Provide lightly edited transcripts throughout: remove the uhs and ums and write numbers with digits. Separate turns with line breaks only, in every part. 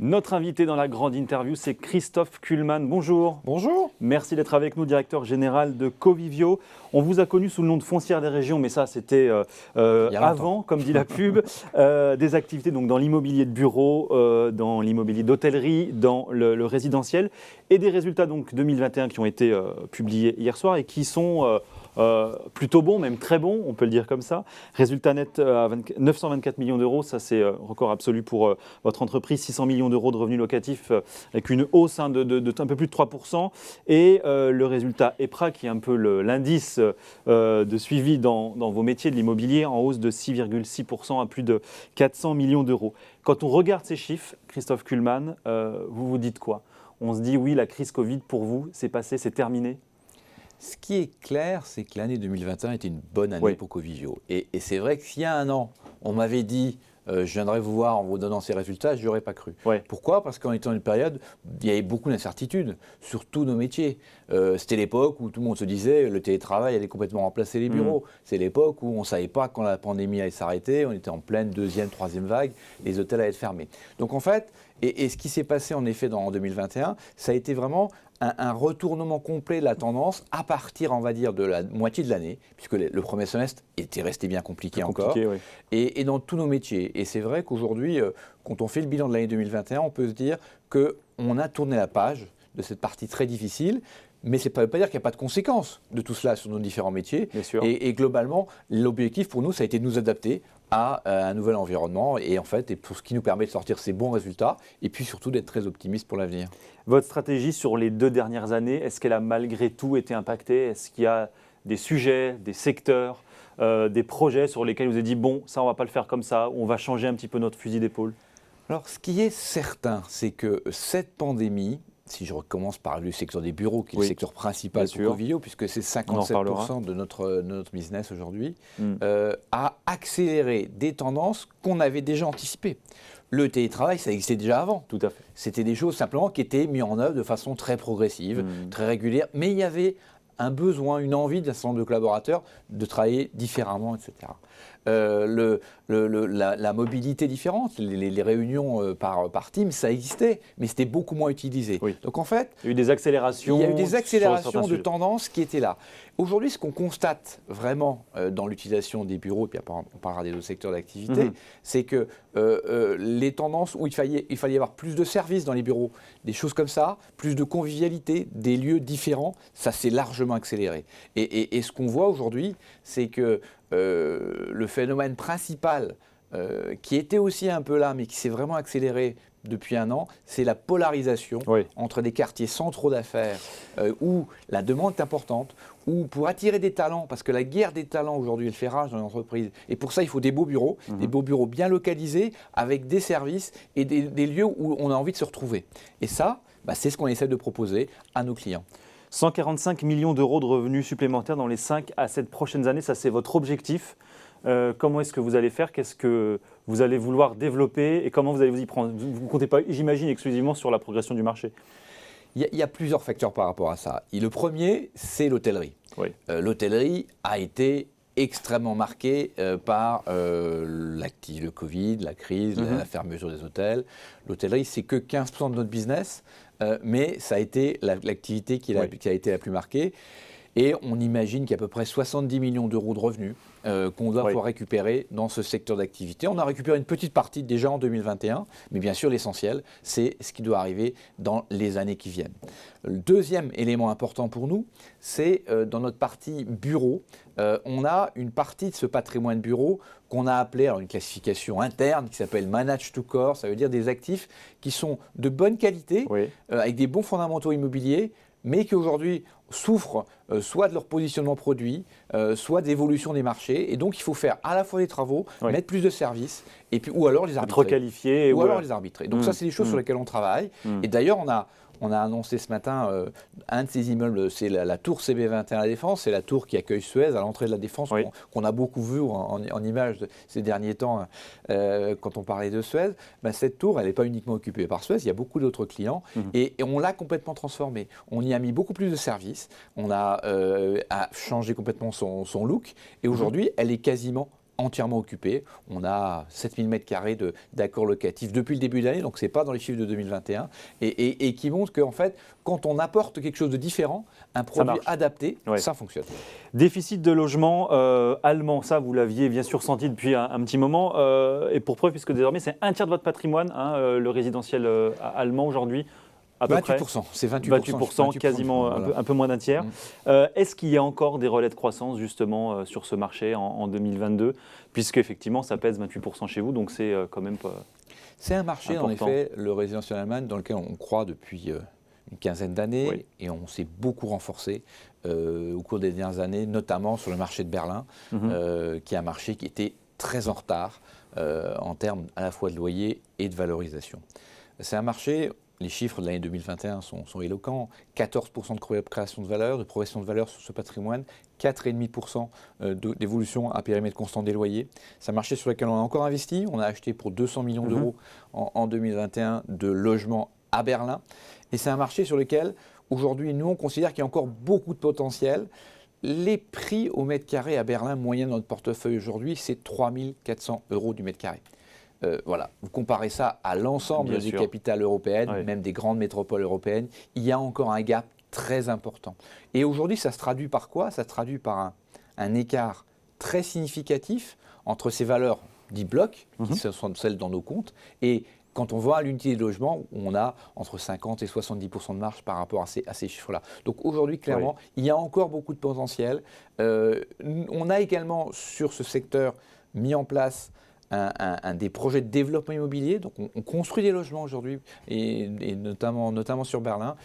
Notre invité dans la grande interview, c'est Christophe Kullmann. Bonjour.
Bonjour.
Merci d'être avec nous, directeur général de Covivio. On vous a connu sous le nom de Foncière des Régions, mais ça c'était avant, comme dit la pub. Des activités donc, dans l'immobilier de bureau, dans l'immobilier d'hôtellerie, dans le résidentiel. Et des résultats donc 2021 qui ont été publiés hier soir et qui sont plutôt bons, même très bons, on peut le dire comme ça. Résultat net à 924 millions d'euros, ça c'est record absolu pour votre entreprise. 600 millions d'euros de revenus locatifs avec une hausse de un peu plus de 3%. Et le résultat EPRA, qui est un peu l'indice de suivi dans vos métiers de l'immobilier, en hausse de 6,6% à plus de 400 millions d'euros. Quand on regarde ces chiffres, Christophe Kullmann, vous vous dites quoi? On se dit oui, la crise Covid pour vous, c'est passé, c'est terminé?
Ce qui est clair, c'est que l'année 2021 était une bonne année pour Covivio. Et c'est vrai que s'il y a un an, on m'avait dit je viendrai vous voir en vous donnant ces résultats, je n'y aurais pas cru. Pourquoi? Parce qu'en étant dans une période, il y avait beaucoup d'incertitudes sur tous nos métiers. C'était l'époque où tout le monde se disait le télétravail allait complètement remplacer les bureaux. C'est l'époque où on ne savait pas quand la pandémie allait s'arrêter, on était en pleine deuxième, troisième vague, les hôtels allaient être fermés. Donc en fait, et ce qui s'est passé en effet en 2021, ça a été vraiment un retournement complet de la tendance à partir, on va dire, de la moitié de l'année, puisque le premier semestre était resté bien compliqué encore, et dans tous nos métiers. Et c'est vrai qu'aujourd'hui, quand on fait le bilan de l'année 2021, on peut se dire qu'on a tourné la page de cette partie très difficile, mais ça ne veut pas dire qu'il n'y a pas de conséquences de tout cela sur nos différents métiers. Et globalement, l'objectif pour nous, ça a été de nous adapter à un nouvel environnement et en fait, pour ce qui nous permet de sortir ces bons résultats et puis surtout d'être très optimiste pour l'avenir.
Votre stratégie sur les 2 dernières années, est-ce qu'elle a malgré tout été impactée? Est-ce qu'il y a des sujets, des secteurs, des projets sur lesquels vous avez dit bon, ça on ne va pas le faire comme ça, on va changer un petit peu notre fusil d'épaule?
Alors, ce qui est certain, c'est que cette pandémie, si je recommence par le secteur des bureaux, qui est le secteur principal pour Covivio, puisque c'est 57% de notre business aujourd'hui, a accéléré des tendances qu'on avait déjà anticipées. Le télétravail, ça existait déjà avant.
Tout à fait.
C'était des choses simplement qui étaient mises en œuvre de façon très progressive, très régulière, mais il y avait un besoin, une envie d'un certain nombre de collaborateurs de travailler différemment, etc. La mobilité différente, les réunions par team, ça existait, mais c'était beaucoup moins utilisé. Donc en fait,
il y a eu des accélérations.
Il y a eu des accélérations de tendances qui étaient là. Aujourd'hui, ce qu'on constate vraiment dans l'utilisation des bureaux, et puis après on parlera des autres secteurs d'activité, c'est que les tendances où il fallait y avoir plus de services dans les bureaux, des choses comme ça, plus de convivialité, des lieux différents, ça s'est largement accéléré. Et ce qu'on voit aujourd'hui, c'est que le phénomène principal qui était aussi un peu là, mais qui s'est vraiment accéléré depuis un an, c'est la polarisation entre des quartiers centraux d'affaires où la demande est importante, où pour attirer des talents, parce que la guerre des talents aujourd'hui, elle fait rage dans les entreprises, et pour ça il faut des beaux bureaux bien localisés, avec des services et des lieux où on a envie de se retrouver. Et ça, c'est ce qu'on essaie de proposer à nos clients.
145 millions d'euros de revenus supplémentaires dans les 5 à 7 prochaines années, ça c'est votre objectif. Comment est-ce que vous allez faire? Qu'est-ce que vous allez vouloir développer et comment vous allez vous y prendre? Vous ne comptez pas, j'imagine, exclusivement sur la progression du marché.
Il y a plusieurs facteurs par rapport à ça. Et le premier, c'est l'hôtellerie. L'hôtellerie a été extrêmement marquée par le Covid, la crise, la fermeture des hôtels. L'hôtellerie, c'est que 15% de notre business, mais ça a été l'activité qui a été la plus marquée. Et on imagine qu'il y a à peu près 70 millions d'euros de revenus qu'on doit pouvoir récupérer dans ce secteur d'activité. On a récupéré une petite partie déjà en 2021, mais bien sûr l'essentiel, c'est ce qui doit arriver dans les années qui viennent. Le deuxième élément important pour nous, c'est dans notre partie bureau, on a une partie de ce patrimoine bureau qu'on a appelé, alors une classification interne qui s'appelle Manage to Core, ça veut dire des actifs qui sont de bonne qualité, avec des bons fondamentaux immobiliers, mais qui aujourd'hui souffrent soit de leur positionnement produit, soit d'évolution des marchés. Et donc, il faut faire à la fois des travaux, mettre plus de services, et puis, ou alors les arbitrer.
Requalifier.
Ou alors les arbitrer. Donc ça, c'est des choses sur lesquelles on travaille. Et d'ailleurs, on a annoncé ce matin un de ces immeubles, c'est la tour CB21 à la Défense, c'est la tour qui accueille Suez à l'entrée de la Défense, qu'on a beaucoup vu en images ces derniers temps quand on parlait de Suez. Cette tour, elle n'est pas uniquement occupée par Suez, il y a beaucoup d'autres clients et on l'a complètement transformée. On y a mis beaucoup plus de services, on a changé complètement son look et aujourd'hui, elle est quasiment entièrement occupé. On a 7000 m² d'accords locatifs depuis le début de l'année, donc ce n'est pas dans les chiffres de 2021, et qui montre qu'en fait, quand on apporte quelque chose de différent, un produit adapté, ça fonctionne.
Déficit de logement allemand, ça vous l'aviez bien sûr senti depuis un petit moment, et pour preuve, puisque désormais c'est un tiers de votre patrimoine, le résidentiel allemand aujourd'hui. À peu
28%, c'est
28%, quasiment voilà. un peu moins d'un tiers. Est-ce qu'il y a encore des relais de croissance justement sur ce marché en 2022, puisque effectivement ça pèse 28% chez vous, donc c'est quand même pas.
C'est un marché important. En effet, le résidentiel allemand, dans lequel on croit depuis une quinzaine d'années, et on s'est beaucoup renforcé au cours des dernières années, notamment sur le marché de Berlin, qui est un marché qui était très en retard en termes à la fois de loyer et de valorisation. C'est un marché. Les chiffres de l'année 2021 sont éloquents. 14% de création de valeur, de progression de valeur sur ce patrimoine, 4,5% d'évolution à périmètre constant des loyers. C'est un marché sur lequel on a encore investi. On a acheté pour 200 millions d'euros en 2021 de logements à Berlin. Et c'est un marché sur lequel, aujourd'hui, nous, on considère qu'il y a encore beaucoup de potentiel. Les prix au mètre carré à Berlin, moyen dans notre portefeuille aujourd'hui, c'est 3 400 € du mètre carré. Voilà, vous comparez ça à l'ensemble des capitales européennes, même des grandes métropoles européennes, il y a encore un gap très important. Et aujourd'hui, ça se traduit par quoi? Ça se traduit par un écart très significatif entre ces valeurs dites blocs, qui sont celles dans nos comptes, et quand on voit l'unité de logement, on a entre 50 et 70% de marge par rapport à ces chiffres-là. Donc aujourd'hui, clairement, il y a encore beaucoup de potentiel. On a également sur ce secteur mis en place des projets de développement immobilier. Donc on construit des logements aujourd'hui, et notamment sur Berlin,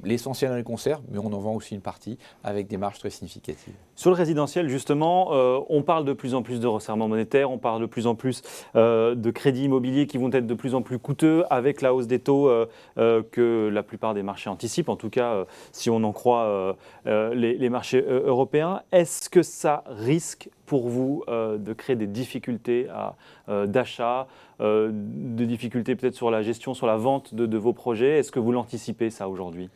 l'essentiel dans les conserves, mais on en vend aussi une partie avec des marges très significatives.
Sur le résidentiel, justement, on parle de plus en plus de resserrement monétaire, on parle de plus en plus de crédits immobiliers qui vont être de plus en plus coûteux avec la hausse des taux que la plupart des marchés anticipent, en tout cas si on en croit les marchés européens. Est-ce que ça risque pour vous de créer des difficultés d'achat, des difficultés peut-être sur la gestion, sur la vente de vos projets? Est-ce que vous l'anticipez ça aujourd'hui?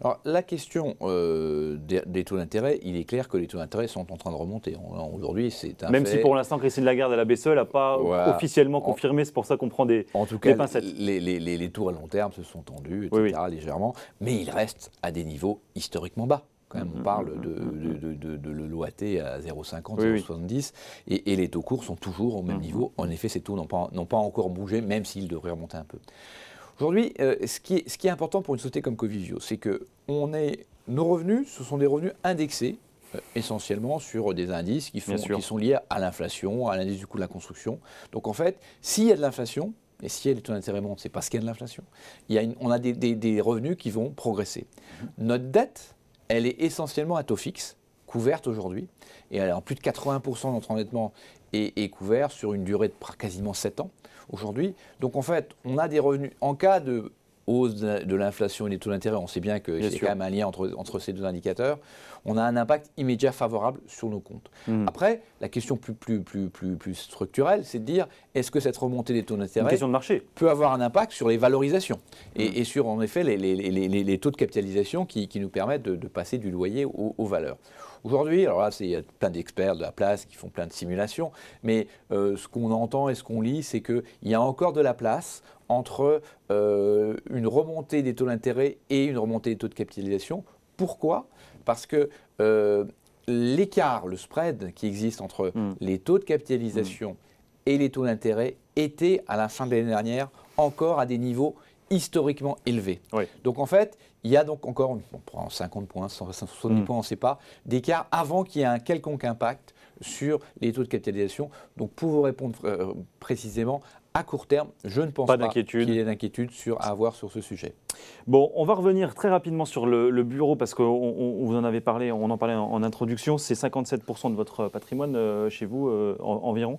Alors, la question des taux d'intérêt, il est clair que les taux d'intérêt sont en train de remonter. Aujourd'hui, c'est un
Même
fait.
Si pour l'instant, Christine Lagarde à la BCE n'a pas officiellement confirmé, c'est pour ça qu'on prend des pincettes.
En tout cas, les taux à long terme se sont tendus, etc., légèrement, mais ils restent à des niveaux historiquement bas. Quand même, on parle de l'OAT à 0,50, 0,70, et les taux courts sont toujours au même niveau. En effet, ces taux n'ont pas encore bougé, même s'ils devraient remonter un peu. Aujourd'hui, ce qui est important pour une société comme Covivio, c'est que nos revenus, ce sont des revenus indexés, essentiellement sur des indices qui sont liés à l'inflation, à l'indice du coût de la construction. Donc en fait, s'il y a de l'inflation, et si les taux d'intérêt montent, c'est parce qu'il y a de l'inflation, on a des revenus qui vont progresser. Notre dette, elle est essentiellement à taux fixe, couverte aujourd'hui, et alors plus de 80% de notre endettement est couvert sur une durée de quasiment 7 ans aujourd'hui. Donc en fait, on a des revenus en cas de hausse de l'inflation et des taux d'intérêt. On sait bien qu'il y a quand même un lien entre ces deux indicateurs. On a un impact immédiat favorable sur nos comptes. Après, la question plus structurelle, c'est de dire est-ce que cette remontée des taux d'intérêt peut avoir un impact sur les valorisations et sur en effet les taux de capitalisation qui nous permettent de passer du loyer aux valeurs. Aujourd'hui, alors là, il y a plein d'experts de la place qui font plein de simulations, mais ce qu'on entend et ce qu'on lit, c'est qu'il y a encore de la place entre une remontée des taux d'intérêt et une remontée des taux de capitalisation. Pourquoi? Parce que l'écart, le spread qui existe entre les taux de capitalisation et les taux d'intérêt était, à la fin de l'année dernière, encore à des niveaux historiquement élevés. Donc en fait, il y a donc encore, on prend 50 points, 170 points, on ne sait pas, d'écart avant qu'il y ait un quelconque impact sur les taux de capitalisation. Donc pour vous répondre précisément, à court terme, je ne pense pas qu'il y ait d'inquiétude à avoir sur ce sujet.
Bon, on va revenir très rapidement sur le bureau parce qu'on vous en avait parlé, on en parlait en introduction, c'est 57% de votre patrimoine chez vous environ.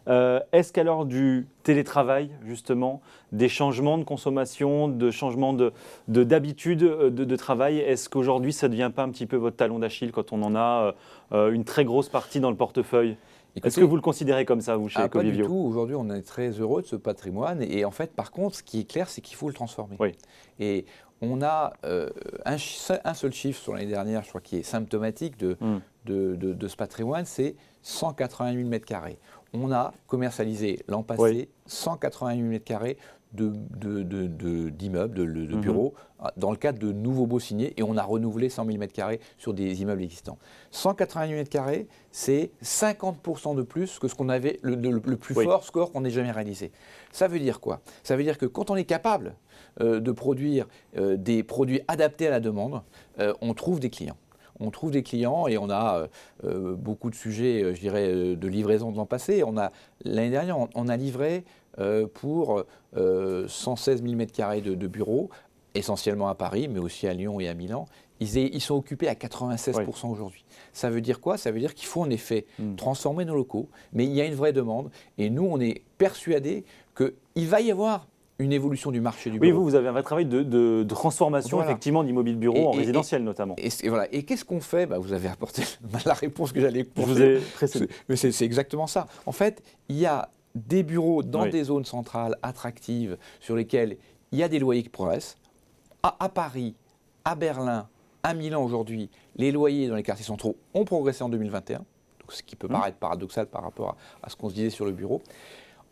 Est-ce qu'à l'heure du télétravail, justement, des changements de consommation, de changements d'habitude de travail, est-ce qu'aujourd'hui ça ne devient pas un petit peu votre talon d'Achille quand on en a une très grosse partie dans le portefeuille? Est-ce que vous le considérez comme ça, vous, chez Covivio?
Pas du tout. Aujourd'hui, on est très heureux de ce patrimoine. Et en fait, par contre, ce qui est clair, c'est qu'il faut le transformer. Et on a un seul chiffre sur l'année dernière, je crois, qui est symptomatique de ce patrimoine, c'est 188 000 m². On a commercialisé l'an passé 188 000 m² d'immeubles, de bureaux, dans le cadre de nouveaux baux signés, et on a renouvelé 100 000 m² sur des immeubles existants. 188 m², c'est 50% de plus que ce qu'on avait, le plus fort score qu'on ait jamais réalisé. Ça veut dire quoi? Ça veut dire que quand on est capable de produire des produits adaptés à la demande, on trouve des clients. On trouve des clients et on a beaucoup de sujets, je dirais, de livraison de l'an passé. L'année dernière, on a livré pour 116 000 m² de bureaux, essentiellement à Paris, mais aussi à Lyon et à Milan. Ils sont occupés à 96% aujourd'hui. Ça veut dire quoi? Ça veut dire qu'il faut en effet transformer nos locaux, mais il y a une vraie demande. Et nous, on est persuadés qu'il va y avoir une évolution du marché du bureau.
Oui, vous avez un vrai travail de transformation effectivement d'immobilier bureau en résidentiel notamment.
Et qu'est-ce qu'on fait? Vous avez apporté la réponse que j'allais
apporter. Je vous ai précédé.
Mais c'est exactement ça. En fait, il y a des bureaux dans des zones centrales attractives sur lesquelles il y a des loyers qui progressent. À Paris, à Berlin, à Milan aujourd'hui, les loyers dans les quartiers centraux ont progressé en 2021, donc ce qui peut paraître paradoxal par rapport à ce qu'on se disait sur le bureau.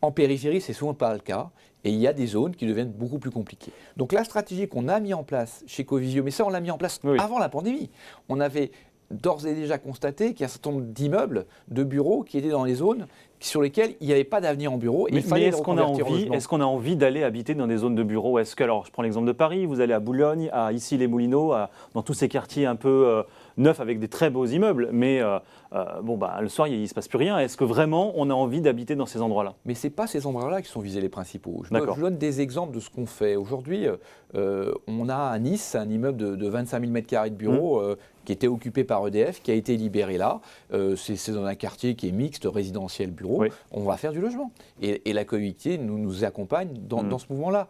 En périphérie, c'est souvent pas le cas, et il y a des zones qui deviennent beaucoup plus compliquées. Donc la stratégie qu'on a mise en place chez Covivio, mais ça on l'a mis en place avant la pandémie, on avait d'ores et déjà constaté qu'il y a un certain nombre d'immeubles, de bureaux qui étaient dans les zones sur lesquelles il n'y avait pas d'avenir en bureau.
Mais est-ce qu'on a envie d'aller habiter dans des zones de bureaux? Est-ce que, alors je prends l'exemple de Paris, vous allez à Boulogne, à Issy-les-Moulineaux, dans tous ces quartiers un peu neufs avec des très beaux immeubles, mais le soir il ne se passe plus rien. Est-ce que vraiment on a envie d'habiter dans ces endroits-là?
Mais ce n'est pas ces endroits-là qui sont visés les principaux. Je donne des exemples de ce qu'on fait. Aujourd'hui, on a à Nice un immeuble de 25 000 m² de bureaux qui était occupé par EDF, qui a été libéré là. C'est dans un quartier qui est mixte, résidentiel, bureau. On va faire du logement. Et la collectivité nous accompagne dans ce mouvement-là.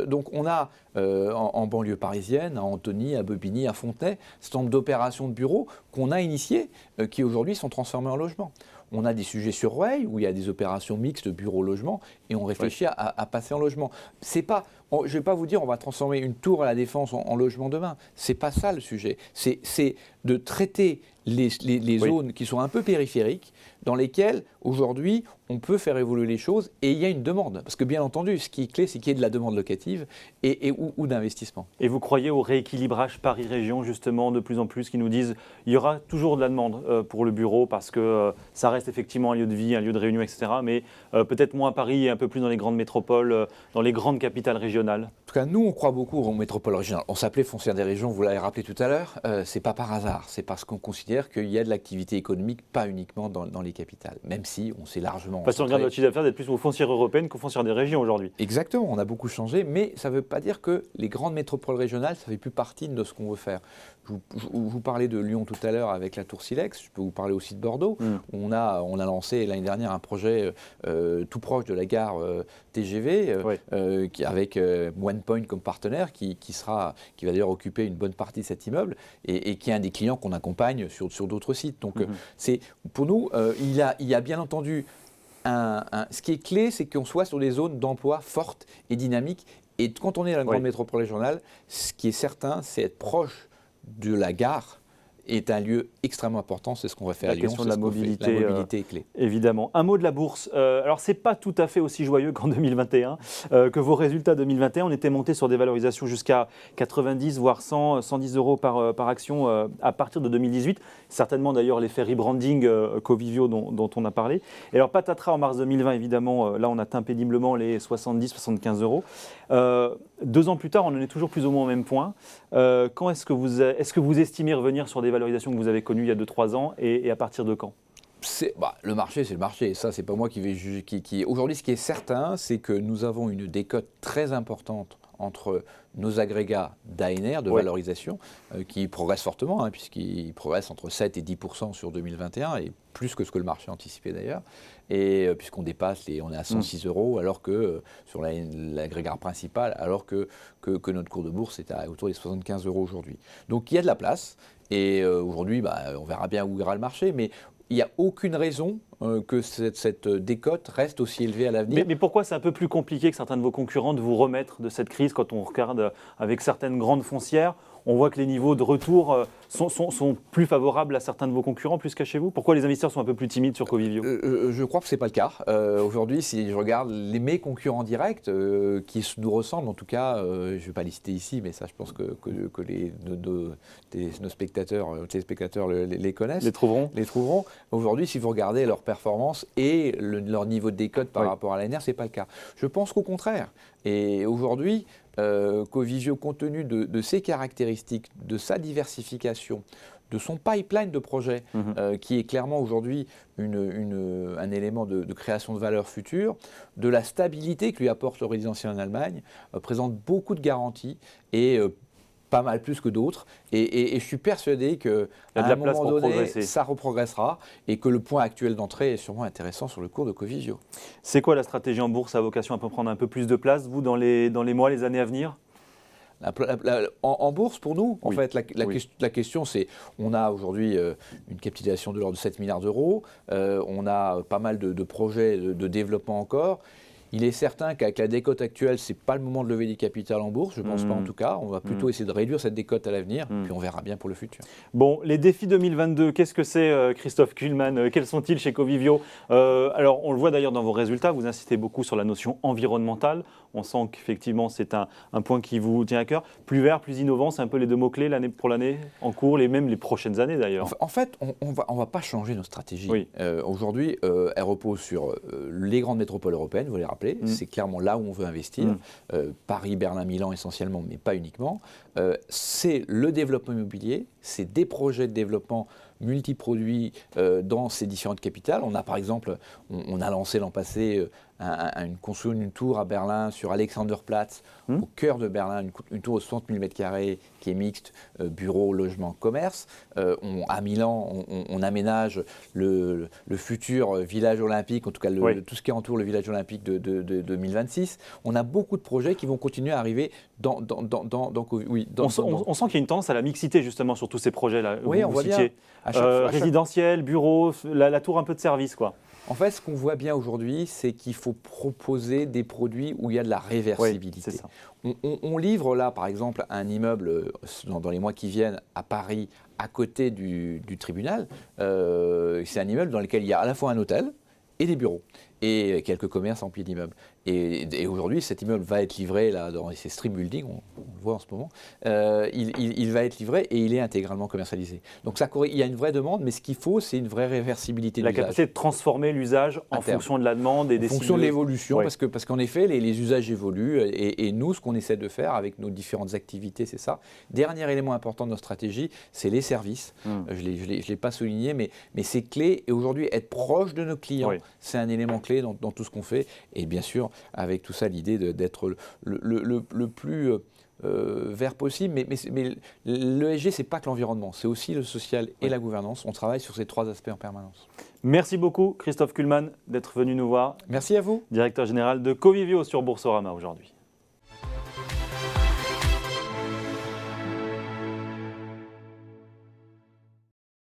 Donc on a en banlieue parisienne, à Antony, à Bobigny, à Fontenay, un certain nombre d'opérations de bureaux qu'on a initiées qui aujourd'hui sont transformées en logement. On a des sujets sur Rueil où il y a des opérations mixtes bureau-logement et on réfléchit à passer en logement. C'est pas, je ne vais pas vous dire on va transformer une tour à la Défense en logement demain. C'est pas ça le sujet. C'est de traiter les zones qui sont un peu périphériques dans lesquelles aujourd'hui on peut faire évoluer les choses et il y a une demande. Parce que bien entendu, ce qui est clé, c'est qu'il y ait de la demande locative ou d'investissement.
Et vous croyez au rééquilibrage Paris-Région justement de plus en plus qui nous disent il y aura toujours de la demande pour le bureau parce que ça reste effectivement un lieu de vie, un lieu de réunion, etc. Mais peut-être moins à Paris et un peu plus dans les grandes métropoles, dans les grandes capitales régionales.
En tout cas, nous, on croit beaucoup aux métropoles régionales. On s'appelait Foncière des régions, vous l'avez rappelé tout à l'heure. C'est pas par hasard. C'est parce qu'on considère qu'il y a de l'activité économique, pas uniquement dans les capitales, même si on s'est largement...
Si on regarde notre chiffre d'affaires, d'être plus aux foncières européennes qu'aux foncières des régions aujourd'hui.
Exactement, on a beaucoup changé, mais ça ne veut pas dire que les grandes métropoles régionales, ça ne fait plus partie de ce qu'on veut faire. Je vous parlais de Lyon tout à l'heure avec la Tour Silex, je peux vous parler aussi de Bordeaux. On a lancé l'année dernière un projet tout proche de la gare TGV, avec OnePoint comme partenaire, qui va d'ailleurs occuper une bonne partie de cet immeuble, et qui est un des clients qu'on accompagne sur d'autres sites. Donc pour nous, il y a bien entendu ce qui est clé, c'est qu'on soit sur des zones d'emploi fortes et dynamiques. Et quand on est dans la grande métropole régionale, ce qui est certain, c'est être proche de la gare est un lieu extrêmement important, c'est ce qu'on va faire à Lyon.
La question de la mobilité
est clé.
Évidemment. Un mot de la bourse. Alors, ce n'est pas tout à fait aussi joyeux qu'en 2021, que vos résultats 2021. On était monté sur des valorisations jusqu'à 90, voire 100, 110 euros par action à partir de 2018. Certainement d'ailleurs l'effet rebranding Covivio dont on a parlé. Et alors, patatras en mars 2020, évidemment, là on atteint péniblement les 70, 75 euros. 2 ans plus tard, on en est toujours plus ou moins au même point. Quand est-ce que vous estimez revenir sur des valorisations que vous avez connues il y a 2-3 ans et à partir de quand?
Le marché, c'est le marché. Ça, c'est pas moi qui vais juger. Aujourd'hui, ce qui est certain, c'est que nous avons une décote très importante entre nos agrégats d'ANR, de valorisation, qui progressent fortement, puisqu'ils progressent entre 7 et 10% sur 2021, et plus que ce que le marché anticipait d'ailleurs, et puisqu'on dépasse, on est à 106 euros, alors que sur l'agrégat principal, alors que notre cours de bourse est autour des 75 euros aujourd'hui. Donc il y a de la place, et aujourd'hui, on verra bien où ira le marché, mais il n'y a aucune raison que cette décote reste aussi élevée à l'avenir.
Mais pourquoi c'est un peu plus compliqué que certains de vos concurrents de vous remettre de cette crise quand on regarde avec certaines grandes foncières? On voit que les niveaux de retour sont plus favorables à certains de vos concurrents plus qu'à chez vous? Pourquoi les investisseurs sont un peu plus timides sur Covivio?
Je crois que ce n'est pas le cas. Aujourd'hui, si je regarde mes concurrents directs, qui nous ressemblent, en tout cas, je ne vais pas les citer ici, mais ça, je pense que nos spectateurs, téléspectateurs les connaissent.
Les
trouveront. Aujourd'hui, si vous regardez leur performance et leur niveau de décote par rapport à l'ANR, ce n'est pas le cas. Je pense qu'au contraire. Et aujourd'hui, Covivio, compte tenu de ses caractéristiques, de sa diversification, de son pipeline de projets, qui est clairement aujourd'hui un élément de création de valeur future, de la stabilité que lui apporte le résidentiel en Allemagne, présente beaucoup de garanties et pas mal plus que d'autres. Et je suis persuadé qu'à un moment donné, ça reprogressera et que le point actuel d'entrée est sûrement intéressant sur le cours de Covivio.
C'est quoi la stratégie en bourse à vocation à prendre un peu plus de place, vous, dans les mois, les années à venir?
En bourse, pour nous, en fait, la question, c'est, on a aujourd'hui une capitalisation de l'ordre de 7 milliards d'euros, on a pas mal de projets de développement encore. Il est certain qu'avec la décote actuelle, ce n'est pas le moment de lever du capital en bourse, je ne pense pas en tout cas. On va plutôt essayer de réduire cette décote à l'avenir, puis on verra bien pour le futur.
Bon, les défis 2022, qu'est-ce que c'est, Christophe Kullmann? Quels sont-ils chez Covivio? Alors, on le voit d'ailleurs dans vos résultats, vous insistez beaucoup sur la notion environnementale. On sent qu'effectivement, c'est un point qui vous tient à cœur. Plus vert, plus innovant, c'est un peu les deux mots-clés pour l'année en cours, même les prochaines années d'ailleurs.
En fait, on va pas changer nos stratégies. Aujourd'hui, elle repose sur les grandes métropoles européennes, vous les rappelez. C'est clairement là où on veut investir. Paris, Berlin, Milan essentiellement, mais pas uniquement. C'est le développement immobilier, c'est des projets de développement multiproduits dans ces différentes capitales. On a par exemple, on a lancé l'an passé construction d'une tour à Berlin sur Alexanderplatz, au cœur de Berlin, une tour de 60 000 m² qui est mixte, bureau, logement, commerce. À Milan, on aménage le futur village olympique, en tout cas tout ce qui entoure le village olympique de 2026. On a beaucoup de projets qui vont continuer à arriver on
sent qu'il y a une tendance à la mixité justement sur tous ces projets-là.
Oui, on voit bien.
Résidentiel, bureau, la tour un peu de service, quoi.
En fait, ce qu'on voit bien aujourd'hui, c'est qu'il faut proposer des produits où il y a de la réversibilité. On livre là, par exemple, un immeuble dans les mois qui viennent à Paris, à côté du tribunal. C'est un immeuble dans lequel il y a à la fois un hôtel et des bureaux et quelques commerces en pied d'immeuble. Et aujourd'hui, cet immeuble va être livré là, dans ces stream buildings, on le voit en ce moment. Il va être livré et il est intégralement commercialisé. Donc il y a une vraie demande, mais ce qu'il faut, c'est une vraie réversibilité de l'usage.
La capacité de transformer l'usage en fonction de la demande et des
fonction de l'évolution, parce qu'en effet, les usages évoluent. Et nous, ce qu'on essaie de faire avec nos différentes activités, c'est ça. Dernier élément important de notre stratégie, c'est les services. Je ne l'ai pas souligné, mais c'est clé. Et aujourd'hui, être proche de nos clients, c'est un élément clé dans tout ce qu'on fait. Et bien sûr, avec tout ça, l'idée d'être le plus vert possible. Mais l'ESG, ce n'est pas que l'environnement, c'est aussi le social et la gouvernance. On travaille sur ces trois aspects en permanence.
Merci beaucoup, Christophe Kullmann, d'être venu nous voir.
Merci à vous.
Directeur général de Covivio sur Boursorama aujourd'hui.